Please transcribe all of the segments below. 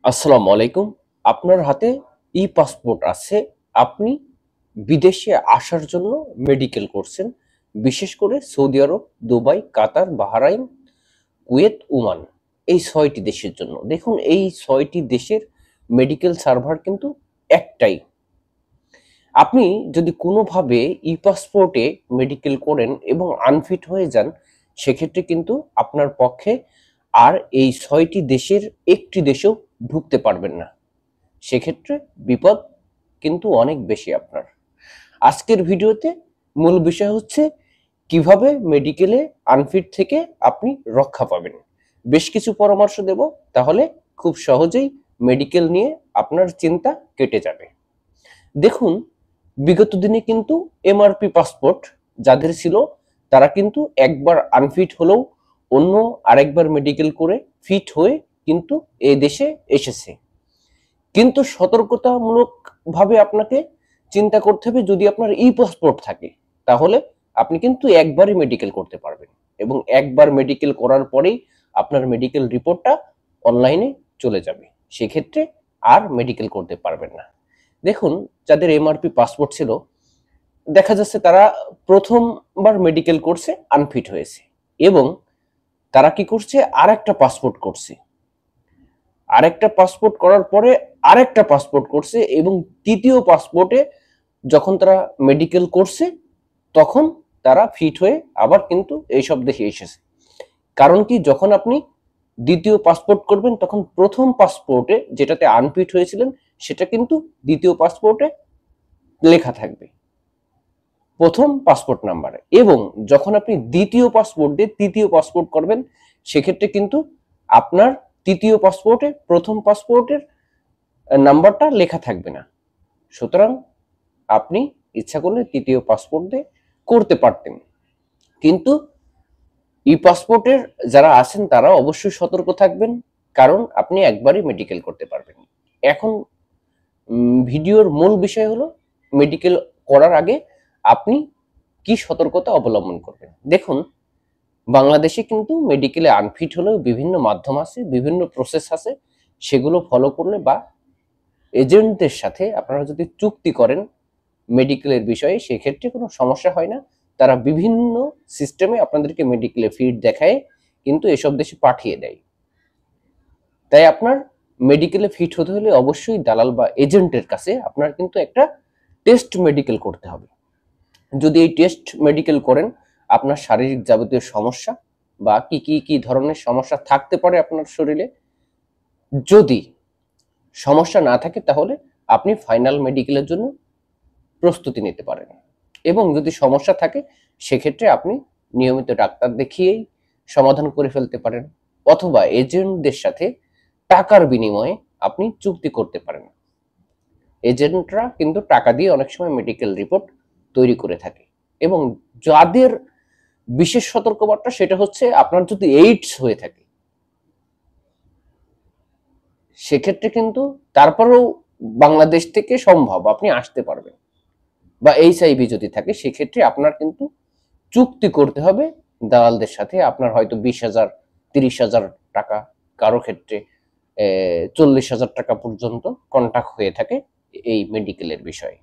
আসসালামু আলাইকুম। আপনার হাতে ই-পাসপোর্ট আছে। আপনি বিদেশে আসার জন্য মেডিকেল করছেন। বিশেষ করে সৌদি আরব, দুবাই, কাতার, বাহরাইন, কুয়েত, ওমান। এই ৬টি দেশের জন্য। দেখুন এই ৬টি দেশের মেডিকেল সার্ভার কিন্তু একটাই। আপনি যদি কোনোভাবে ই-পাসপোর্টে মেডিকেল করেন এবং আনফিট হয়ে যান, সেক্ষেত্রে কিন্তু আপনার পক্ষে আর এই ৬টি দেশের একটি দেশেও ঢুকতে পারবেন না। সেক্ষেত্রে বিপদ কিন্তু অনেক বেশি আপনার। আজকের ভিডিওতে মূল বিষয় হচ্ছে কিভাবে মেডিকেলে আনফিট থেকে আপনি রক্ষা পাবেন। বেশ কিছু পরামর্শ দেব, তাহলে খুব সহজেই মেডিকেল নিয়ে আপনার চিন্তা কেটে যাবে। দেখুন, বিগত দিনে কিন্তু এমআরপি পাসপোর্ট যাদের ছিল তারা কিন্তু একবার আনফিট হলেও অন্য আরেকবার মেডিকেল করে ফিট হয়ে কিন্তু এই দেশে এসেছে। কিন্তু সতর্কতামূলক ভাবে আপনাকে চিন্তা করতে হবে, যদি আপনার ই পাসপোর্ট থাকে তাহলে আপনি কিন্তু একবারই মেডিকেল করতে পারবেন এবং একবার মেডিকেল করার পরেই আপনার মেডিকেল রিপোর্টটা অনলাইনে চলে যাবে। সেক্ষেত্রে আর মেডিকেল করতে পারবেন না। দেখুন, যাদের এমআরপি পাসপোর্ট ছিল দেখা যাচ্ছে তারা প্রথমবার মেডিকেল করছে, আনফিট হয়েছে এবং তারা কি করছে, আরেকটা পাসপোর্ট করছে, আরেকটা পাসপোর্ট করার পরে আরেকটা পাসপোর্ট করছে এবং তৃতীয় পাসপোর্টে যখন তারা মেডিকেল করছে তখন তারা ফিট হয়ে আবার কিন্তু এইসব দেশে এসেছে। কারণ কি, যখন আপনি দ্বিতীয় পাসপোর্ট করবেন তখন প্রথম পাসপোর্টে যেটাতে আনফিট হয়েছিলেন সেটা কিন্তু দ্বিতীয় পাসপোর্টে লেখা থাকবে প্রথম পাসপোর্ট নাম্বারে, এবং যখন আপনি দ্বিতীয় পাসপোর্ট দিয়ে তৃতীয় পাসপোর্ট করবেন সেক্ষেত্রে কিন্তু আপনার তৃতীয় পাসপোর্টে প্রথম পাসপোর্টের নাম্বারটা লেখা থাকবে না। সুতরাং আপনি ইচ্ছা করলে তৃতীয় পাসপোর্ট দিয়ে করতে পারতেন, কিন্তু ই পাসপোর্টের যারা আছেন তারা অবশ্যই সতর্ক থাকবেন, কারণ আপনি একবারই মেডিকেল করতে পারবেন। এখন ভিডিওর মূল বিষয় হলো মেডিকেল করার আগে আপনি কি সতর্কতা অবলম্বন করবেন। দেখুন, বাংলাদেশে কিন্তু মেডিকেলে আনফিট হলেও বিভিন্ন মাধ্যম আছে, বিভিন্ন প্রসেস আছে, সেগুলো ফলো করলে বা এজেন্টদের সাথে আপনারা যদি চুক্তি করেন মেডিকেলের বিষয়ে সেক্ষেত্রে কোনো সমস্যা হয় না। তারা বিভিন্ন সিস্টেমে আপনাদেরকে মেডিকেলে ফিট দেখায় কিন্তু এসব দেশে পাঠিয়ে দেয়। তাই আপনার মেডিকেলে ফিট হতে হলে অবশ্যই দালাল বা এজেন্টের কাছে আপনার কিন্তু একটা টেস্ট মেডিকেল করতে হবে। যদি এই টেস্ট মেডিকেল করেন আপনার শারীরিক যাবতীয় সমস্যা বা কি ধরনের সমস্যা থাকতে পারে আপনার শরীরে, যদি সমস্যা না থাকে তাহলে আপনি ফাইনাল মেডিকেলের জন্য প্রস্তুতি নিতে পারেন, এবং যদি সমস্যা থাকে সেক্ষেত্রে আপনি নিয়মিত ডাক্তার দেখিয়েই সমাধান করে ফেলতে পারেন, অথবা এজেন্টদের সাথে টাকার বিনিময়ে আপনি চুক্তি করতে পারেন। এজেন্টরা কিন্তু টাকা দিয়ে অনেক সময় মেডিকেল রিপোর্ট তৈরি করে থাকে। এবং যাদের বিশেষ সতর্কবার্তা সেটা হচ্ছে, আপনার যদি এইডস হয়ে থাকে সেক্ষেত্রে কিন্তু তারপরেও বাংলাদেশ থেকে সম্ভব আপনি আসতে পারবেন, বা এইচআইভি যদি থাকে সেক্ষেত্রে আপনার কিন্তু চুক্তি করতে হবে দালালদের সাথে। আপনার হয়তো 20,000, 30,000 টাকা, কারো ক্ষেত্রে 40,000 টাকা পর্যন্ত কন্ট্যাক্ট হয়ে থাকে এই মেডিকেলের বিষয়ে।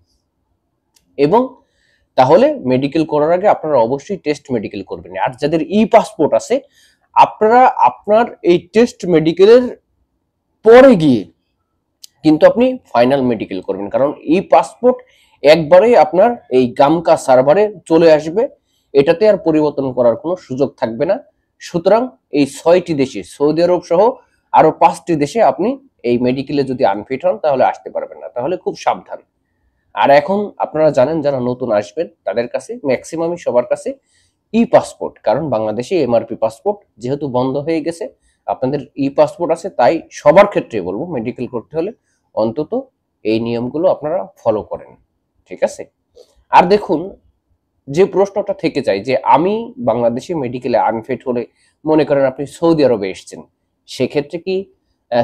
এবং তাহলে মেডিকেল করার আগে আপনারা অবশ্যই টেস্ট মেডিকেল করবেন। আর যাদের ই পাসপোর্ট আছে আপনারা আপনার এই টেস্ট মেডিকেলের পরে গিয়ে কিন্তু আপনি ফাইনাল মেডিকেল করবেন, কারণ ই পাসপোর্ট একবারেই আপনার এই গামকা সার্ভারে চলে আসবে, এটাতে আর পরিবর্তন করার কোনো সুযোগ থাকবে না। সুতরাং এই 6টি দেশে, সৌদি আরব সহ আরো 5টি দেশে আপনি এই মেডিকেলে যদি আনফিট হন তাহলে আসতে পারবেন না, তাহলে খুব সাবধান। আর এখন আপনারা জানেন যারা নতুন আসবেন তাদের কাছে ম্যাক্সিমামই সবার কাছে ই পাসপোর্ট, কারণ বাংলাদেশে এমআরপি পাসপোর্ট যেহেতু বন্ধ হয়ে গেছে, আপনাদের ই পাসপোর্ট আছে, তাই সবার ক্ষেত্রে বলবো মেডিকেল করতে হলে অন্তত এই নিয়মগুলো আপনারা ফলো করেন, ঠিক আছে? আর দেখুন, যে প্রশ্নটা থেকে যায় যে আমি বাংলাদেশে মেডিকেলে আনফিট হলে, মনে করেন আপনি সৌদি আরবে এসেছেন, সেক্ষেত্রে কি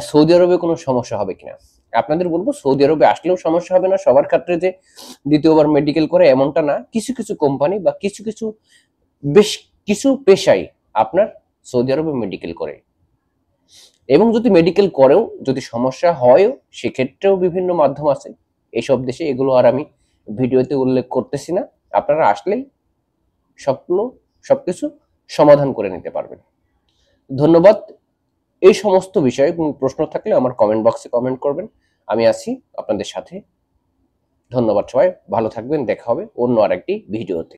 সৌদি আরবে কোনো সমস্যা হবে কিনা? আপনাদের বলবো, সৌদি আরবে আসলেও সমস্যা হবে না। সবার ক্ষেত্রে যে দ্বিতীয়বার মেডিকেল করে এমনটা না। কিছু কিছু কোম্পানি বা কিছু কিছু বেশ কিছু পেশায় আপনার সৌদি আরবে মেডিকেল করে। এবং যদি মেডিকেল করেও যদি সমস্যা হয়ও সেক্ষেত্রেও বিভিন্ন মাধ্যম আছে এইসব দেশে, এগুলো আর আমি ভিডিওতে উল্লেখ করতেছি না। আপনারা আসলেই সবকিছু সমাধান করে নিতে পারবেন। ধন্যবাদ। এই সমস্ত বিষয়ে কোনো প্রশ্ন থাকলে আমার কমেন্ট বক্সে কমেন্ট করবেন, আমি আছি আপনাদের সাথে। ধন্যবাদ সবাই, ভালো থাকবেন, দেখা হবে অন্য আরেকটি ভিডিওতে।